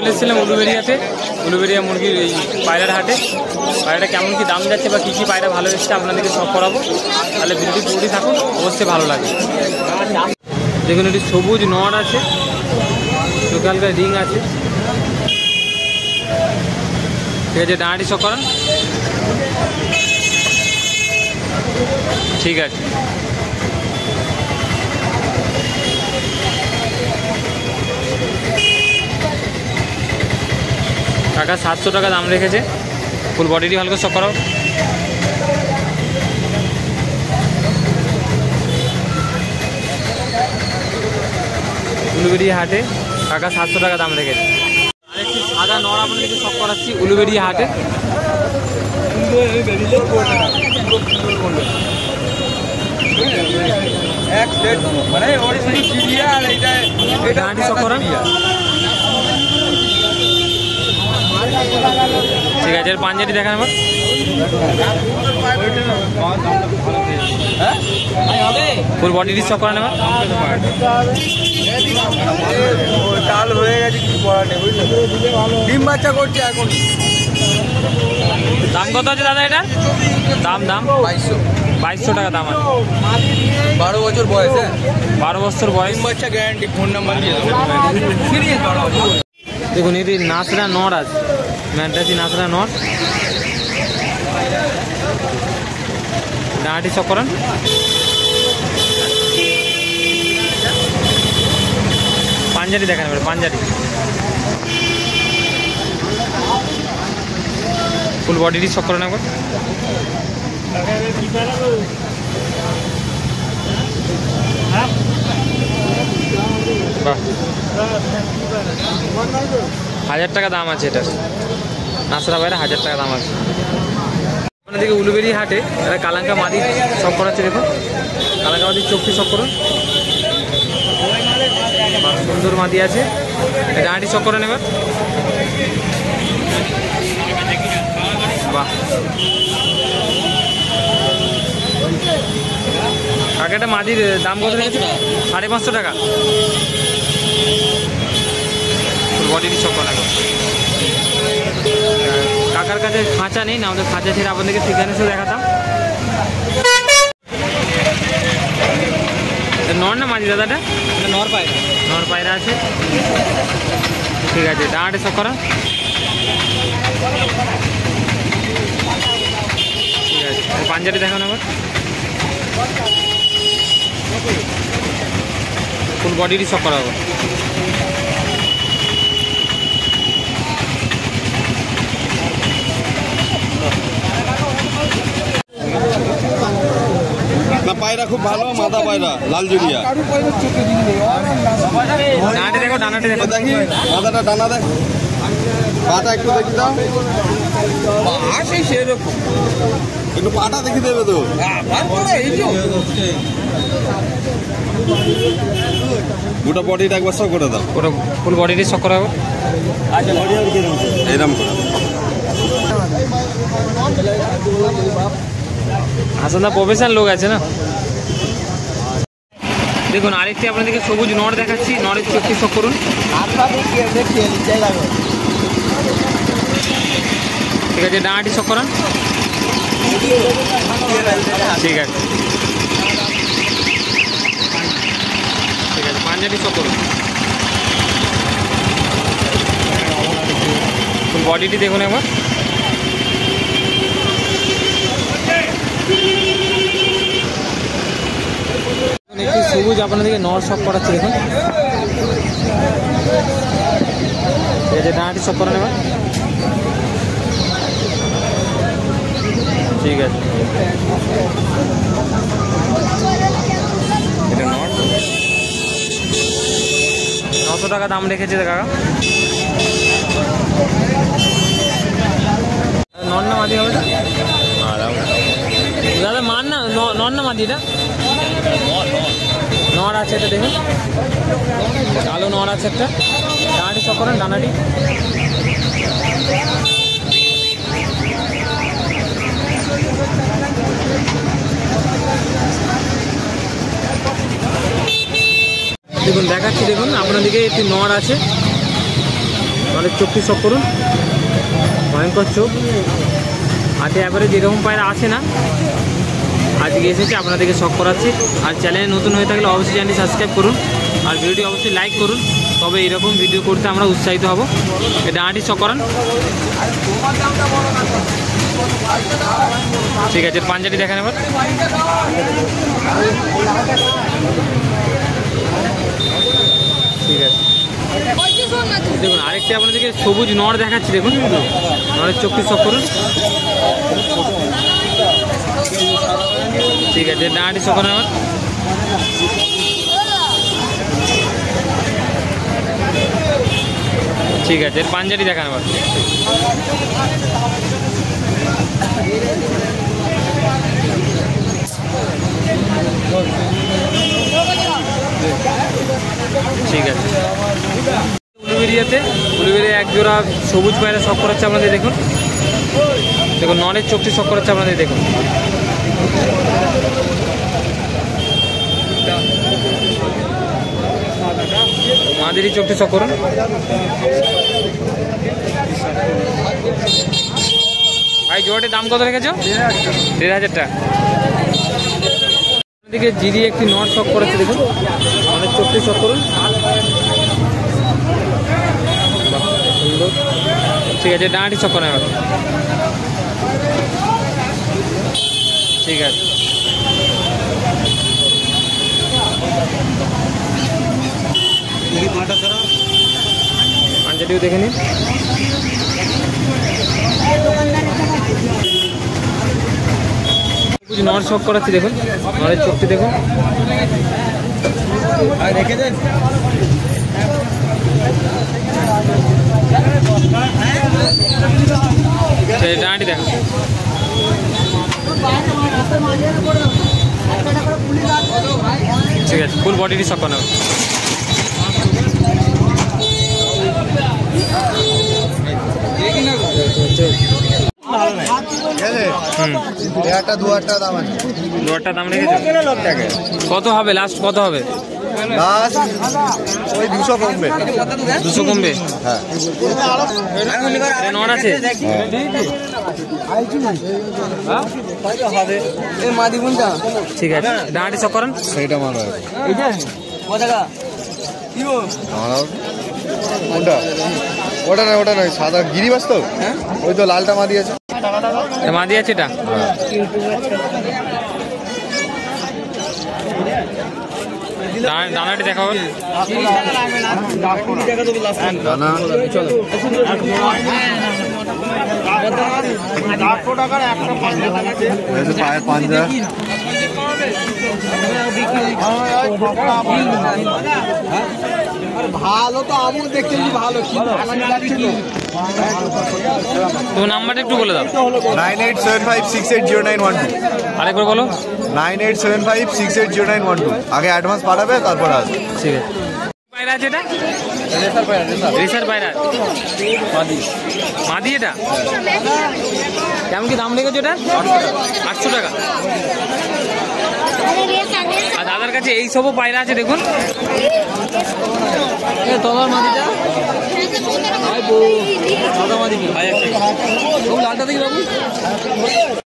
চলে এসেছিলাম উলুবেড়িয়াতে, উলুবেড়িয়া মুরগির এই পায়রার হাটে। পায়রাটা কেমন কি দাম যাচ্ছে বা কী কী পায়রা ভালো এসছে আপনাদেরকে সব করাবো, তাহলে ভিডিওটি পুরোটি থাকুন, অবশ্যই ভালো লাগে। দেখুন এটি সবুজ নড় আছে, চোখে হালকা রিং আছে, ঠিক আছে। ডাঁটি শখ করান, ঠিক আছে। টাকা 700 টাকা দাম রেখেছে, ফুল বডিটি ভালো করে শখ করাও। উলুবেড়িয়া হাটে টাকা 700 টাকা দাম রেখেছে। আরেকটি সাদা নড় আপনাদেরকে শখ করাচ্ছি উলুবেড়িয়া হাটে। ঠিক আছে, এর পাঞ্জাবি দেখান আমার। ফুল বডিটি শখ করান আমার। ডাল হয়ে গেছে, কিছু করার নেই, বুঝলে? ডিম বাচ্চা করছে এখন। দাম কত আছে দাদা এটা? দাম 2200 টাকা দাম আছে। 12 বছর বয়স। 12 বছর বয়স, ডিম বাচ্চা গ্যারান্টি। ফোন নাম্বার দিয়ে দেবো। দেখুন এটি নাসরা নর আছে, ম্যাড্রাসি নাসরা নর। ডাঁটি শখ করান। পাঞ্জাবি দেখান এবার, পাঞ্জাবি। ফুল বডিটি শখ করেন একবার। বাহ, 1000 টাকা দাম আছে এটার। নাসরা বাইরে 1000 টাকা দাম আছে। আপনাদেরকে উলুবেড়িয়া হাটে একটা কালাঙ্কা মাদি শখ করাচ্ছে। দেখুন কালাঙ্কা মাদির চোখটি শখ করুন, সুন্দর মাদি আছে। ডাঁটি শখ করেন এবার। বাহ, কাকাটা মাদির দাম কত রেখেছে? 550 টাকা। বডিটি শখ করা। কাকার কাছে খাঁচা নেই, না আমাদের খাঁচা ছেড়ে আপনাদেরকে ঠিকানা এসে দেখাতাম। নর না মাঝি দাদাটা? নর পায়রা। নর পায়রা আছে, ঠিক আছে। ডাঁটে শখ করা, ঠিক আছে। পাঞ্জাবি দেখানো আবার। ফুল বডিটি শখ করা হবে। পায়রা খুব ভালো, মাদা পায়রা, লাল জুড়িয়া। ডানাটি দেখো, ডানাটি দেখো। দেখি মাদাটা, ডানা দেখ, পাটা একটু দেখি দাও। সেরকম একটু পাটা দেখি দেবে তো। গোটা বডিটা একবার শখ করে দাও। ওটা ফুল বডিটি শখ করা হবে। এরকম করে হাসানদা প্রফেশনাল লোক আছে না। দেখুন আরেকটি আপনাদেরকে সবুজ নর দেখাচ্ছি, নরের চোখটি শখ করুন। ঠিক আছে, ডাঁটি শখ করান, ঠিক আছে, ঠিক আছে। পাঞ্জাবি শখ করুন। ফুল বডিটি দেখুন একবার। একটি সবুজ আপনাদেরকে নর শখ করাচ্ছে। দেখুন এই যে ডাঁটি শখ করেন এবার, ঠিক আছে। এটা নর, 900 টাকা দাম রেখেছে কাকা। নর না মাদি হবে দাদা? মান না, নর না মাদি? এটা নর আছে, এটা দেখুন কালো নর আছে একটা। ডানাটি শখ করেন, ডানাটি। দেখুন দেখাচ্ছি, দেখুন আপনাদিকে একটি নর আছে, নলের চোখটি শখ করুন, ভয়ঙ্কর চোখ। আজকে অ্যাভারেজ এরকম পায়রা আসে না, আজকে এসেছে আপনাদেরকে শখ করাচ্ছি। আর চ্যানেলে নতুন হয়ে থাকলে অবশ্যই চ্যানেলটি সাবস্ক্রাইব করুন, আর ভিডিওটি অবশ্যই লাইক করুন, তবে এরকম ভিডিও করতে আমরা উৎসাহিত হব। এটা আঁটি শখ করান। ঠিক আছে, পাঞ্জাবি দেখেন এবার। ঠিক আছে, দেখুন আরেকটা আপনাদেরকে সবুজ নর দেখাচ্ছি। দেখুন নরের চোখটি শখ করুন। ঠিক আছে, ডাঁটি শখ করেন আমার। ঠিক আছে, এর পাঞ্জাবি দেখান আবার। ঠিক আছে, উলুবেরিয়াতে এক জোড়া সবুজ পায়রা শখ করাচ্ছে আপনাদের। দেখুন দেখুন ননের চোখটি শখ করাচ্ছে আপনাদের। দেখুন মাদেরই চোখটি শখ করুন। ভাই জোড়াটির দাম কত রেখেছো? 1,500 টাকা। দিকে জিরি একটি নট শখ করেছে। দেখুন ননের চোখটি শখ করুন। সুন্দর। ঠিক আছে, ডাঁটি শখ করেন এবার। ঠিক আছে, পাঞ্জাবিও দেখে নিন। নর শখ করাচ্ছি। দেখুন নরের চোখটি দেখুন। ডাঁটি দেখুন। ঠিক আছে, ফুল বডিটি শখ করানো। দাম রেখেছে। কত হবে লাস্ট? কত হবে লাস্ট? ওই 200 কমবে। 200 কমবে? হ্যাঁ। নর আছে? ঠিক আছে, ডাঁটি শখ করেন। সেইটা মারা ওটা না, ওটা নয়, সাদা গিরিবাস তো। ওই তো লালটা মাদি আছে। মাদি আছে এটা? দানাটি দেখাবো। দানা পায়ের পাঞ্জা। ভালো তো আমি দেখছি, ভালো। তো নাম্বারটা একটু বলে দাও। 9875680912। আরেকবার বলো। 9875680912। আগে অ্যাডভান্স পাঠাবে, তারপর আসবে। ঠিক আছে। পায়রা আছে এটা? রেসার পায়রা মাদি। এটা কেমন কি দাম লেগেছে ওটা? 800 টাকা। আর দাদার কাছে এই সবও পায়রা আছে। দেখুন তোমার মাদিটা লালটা দেখি বাবু।